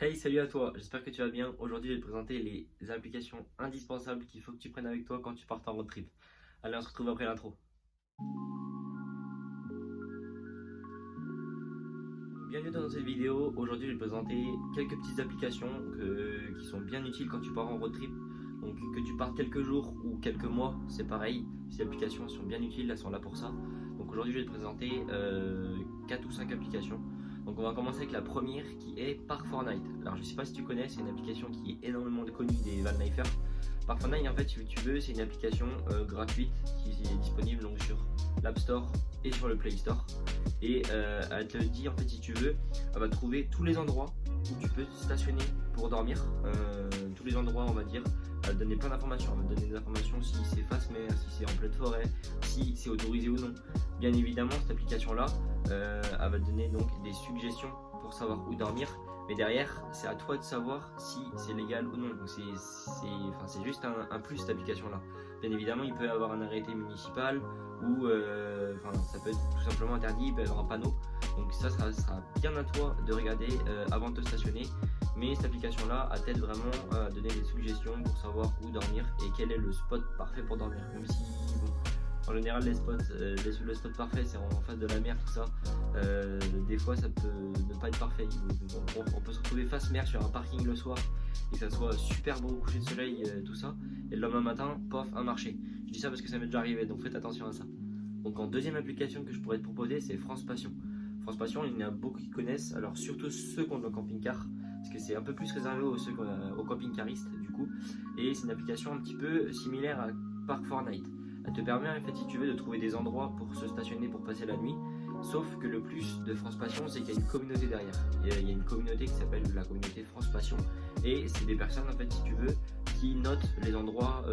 Hey, salut à toi, j'espère que tu vas bien. Aujourd'hui, je vais te présenter les applications indispensables qu'il faut que tu prennes avec toi quand tu pars en road trip. Allez, on se retrouve après l'intro. Bienvenue dans cette vidéo. Aujourd'hui, je vais te présenter quelques petites applications qui sont bien utiles quand tu pars en road trip. Donc, que tu partes quelques jours ou quelques mois, c'est pareil. Ces applications elles sont bien utiles, elles sont là pour ça. Donc, aujourd'hui, je vais te présenter 4 ou 5 applications. Donc, on va commencer avec la première qui est Park4Night. Alors, je sais pas si tu connais, c'est une application qui est énormément connue des van lifers. Park4Night, en fait, si tu veux, c'est une application gratuite qui est disponible donc, sur l'App Store et sur le Play Store. Et elle te dit, en fait, si tu veux, elle va trouver tous les endroits où tu peux stationner pour dormir. Tous les endroits, on va dire. Elle va te donner plein d'informations. Elle va te donner des informations si c'est face mer, si c'est en pleine forêt, si c'est autorisé ou non. Bien évidemment, cette application-là, elle va te donner donc des suggestions pour savoir où dormir. Mais derrière, c'est à toi de savoir si c'est légal ou non. Donc c'est juste un plus cette application-là. Bien évidemment, il peut y avoir un arrêté municipal ou ça peut être tout simplement interdit, il peut y avoir un panneau. Donc ça sera bien à toi de regarder avant de te stationner. Mais cette application-là, elle t'aide vraiment à donner des suggestions pour savoir où dormir et quel est le spot parfait pour dormir. Même si, bon, en général, les spots, le spot parfait, c'est en face de la mer, tout ça. Des fois, ça peut ne pas être parfait. On peut se retrouver face mer sur un parking le soir et que ça soit super beau coucher de soleil, tout ça. Et le lendemain matin, pof, un marché. Je dis ça parce que ça m'est déjà arrivé, donc faites attention à ça. Donc en deuxième application que je pourrais te proposer, c'est France Passion. France Passion, il y en a beaucoup qui connaissent, alors surtout ceux qui ont le camping-car, parce que c'est un peu plus réservé aux camping-caristes du coup. Et c'est une application un petit peu similaire à Park4Night. Elle te permet en fait si tu veux de trouver des endroits pour se stationner pour passer la nuit. Sauf que le plus de France Passion, c'est qu'il y a une communauté derrière. Il y a une communauté qui s'appelle la communauté France Passion. Et c'est des personnes en fait si tu veux qui notent les endroits,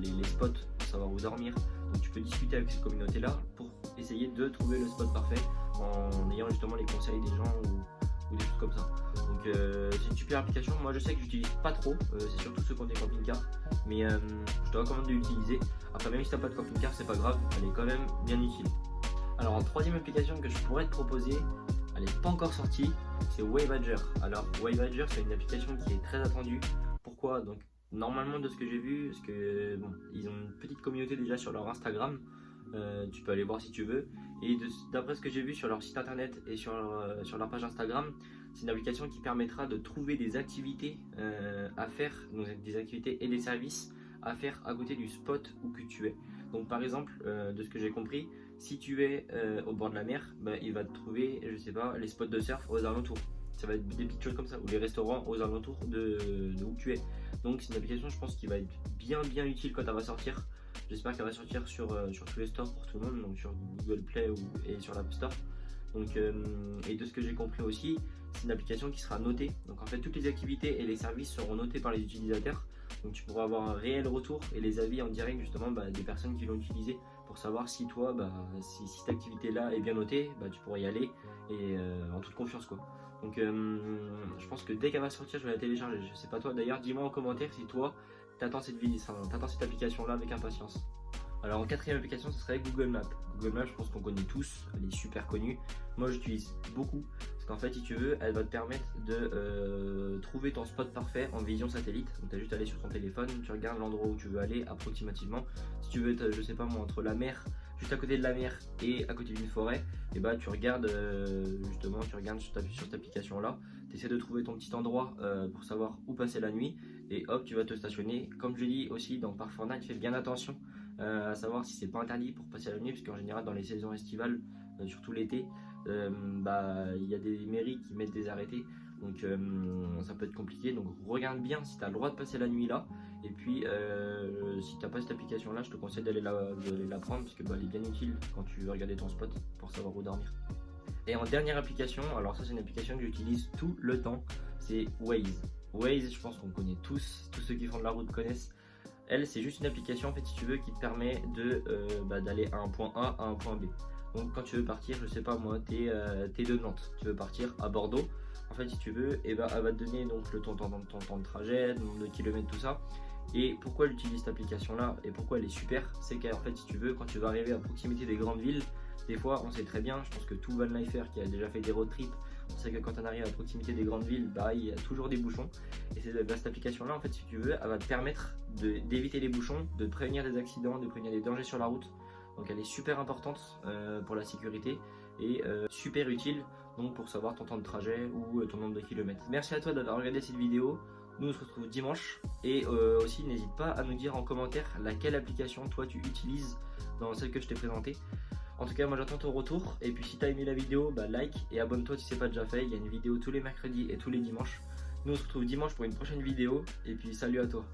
les spots pour savoir où dormir. Donc tu peux discuter avec cette communauté là pour essayer de trouver le spot parfait en ayant justement les conseils des gens ou des choses comme ça. Donc c'est une super application. Moi je sais que j'utilise pas trop, c'est surtout ceux qui ont des camping-cars, mais je te recommande de l'utiliser. Après même si t'as pas de camping-car, c'est pas grave, elle est quand même bien utile. Alors en troisième application que je pourrais te proposer, elle n'est pas encore sortie, c'est Wavedger. Alors Wavedger, c'est une application qui est très attendue. Pourquoi? Donc normalement de ce que j'ai vu, parce que bon, ils ont une petite communauté déjà sur leur Instagram, tu peux aller voir si tu veux. Et d'après ce que j'ai vu sur leur site internet et sur leur page Instagram, c'est une application qui permettra de trouver des activités à faire, donc des activités et des services à faire à côté du spot où que tu es. Donc par exemple, de ce que j'ai compris, si tu es au bord de la mer, il va te trouver, je sais pas, les spots de surf aux alentours. Ça va être des petites choses comme ça, ou les restaurants aux alentours de où tu es. Donc c'est une application, je pense, qui va être bien utile quand elle va sortir. J'espère qu'elle va sortir sur tous les stores pour tout le monde, donc sur Google Play et sur l'App Store. Donc, et de ce que j'ai compris aussi, c'est une application qui sera notée. Donc en fait, toutes les activités et les services seront notés par les utilisateurs. Donc tu pourras avoir un réel retour et les avis en direct justement des personnes qui l'ont utilisé pour savoir si toi, si cette activité-là est bien notée, tu pourras y aller et en toute confiance quoi. Donc je pense que dès qu'elle va sortir, je vais la télécharger. Je sais pas toi d'ailleurs, dis-moi en commentaire si toi, t'attends cette application-là avec impatience. Alors en quatrième application, ce serait Google Maps. Google Maps, je pense qu'on connaît tous, elle est super connue. Moi, j'utilise beaucoup parce qu'en fait, si tu veux, elle va te permettre de trouver ton spot parfait en vision satellite. Donc, tu as juste à aller sur ton téléphone, tu regardes l'endroit où tu veux aller approximativement. Si tu veux être, je sais pas moi, entre la mer, juste à côté de la mer et à côté d'une forêt, et tu regardes justement, tu regardes sur cette application-là. Tu essaies de trouver ton petit endroit pour savoir où passer la nuit et hop, tu vas te stationner. Comme je dis aussi, dans Park4Night, fais bien attention à savoir si c'est pas interdit pour passer la nuit, parce qu'en général dans les saisons estivales, surtout l'été, il y a des mairies qui mettent des arrêtés, donc ça peut être compliqué. Donc regarde bien si tu as le droit de passer la nuit là, et puis si tu n'as pas cette application là, je te conseille d'aller la prendre parce que elle est bien utile quand tu veux regarder ton spot pour savoir où dormir. Et en dernière application, alors ça c'est une application que j'utilise tout le temps, c'est Waze. Waze, je pense qu'on connaît tous ceux qui font de la route connaissent. Elle, c'est juste une application en fait, si tu veux, qui te permet d'aller à un point A à un point B. Donc quand tu veux partir, je sais pas moi, t'es de Nantes, tu veux partir à Bordeaux. En fait, si tu veux, elle va te donner donc ton temps de trajet, le nombre de kilomètres, tout ça. Et pourquoi elle utilise cette application là et pourquoi elle est super, c'est qu'en fait, si tu veux, quand tu vas arriver à proximité des grandes villes, des fois, on sait très bien, je pense que tout van lifer qui a déjà fait des road trips c'est que quand on arrive à proximité des grandes villes, bah, il y a toujours des bouchons. Et cette application-là, en fait, si tu veux, elle va te permettre d'éviter les bouchons, de prévenir des accidents, de prévenir des dangers sur la route. Donc elle est super importante pour la sécurité et super utile donc, pour savoir ton temps de trajet ou ton nombre de kilomètres. Merci à toi d'avoir regardé cette vidéo. Nous on se retrouve dimanche et aussi n'hésite pas à nous dire en commentaire laquelle application toi tu utilises dans celle que je t'ai présentée. En tout cas moi j'attends ton retour et puis si tu as aimé la vidéo, bah, like et abonne-toi si c'est pas déjà fait. Il y a une vidéo tous les mercredis et tous les dimanches. Nous on se retrouve dimanche pour une prochaine vidéo et puis salut à toi.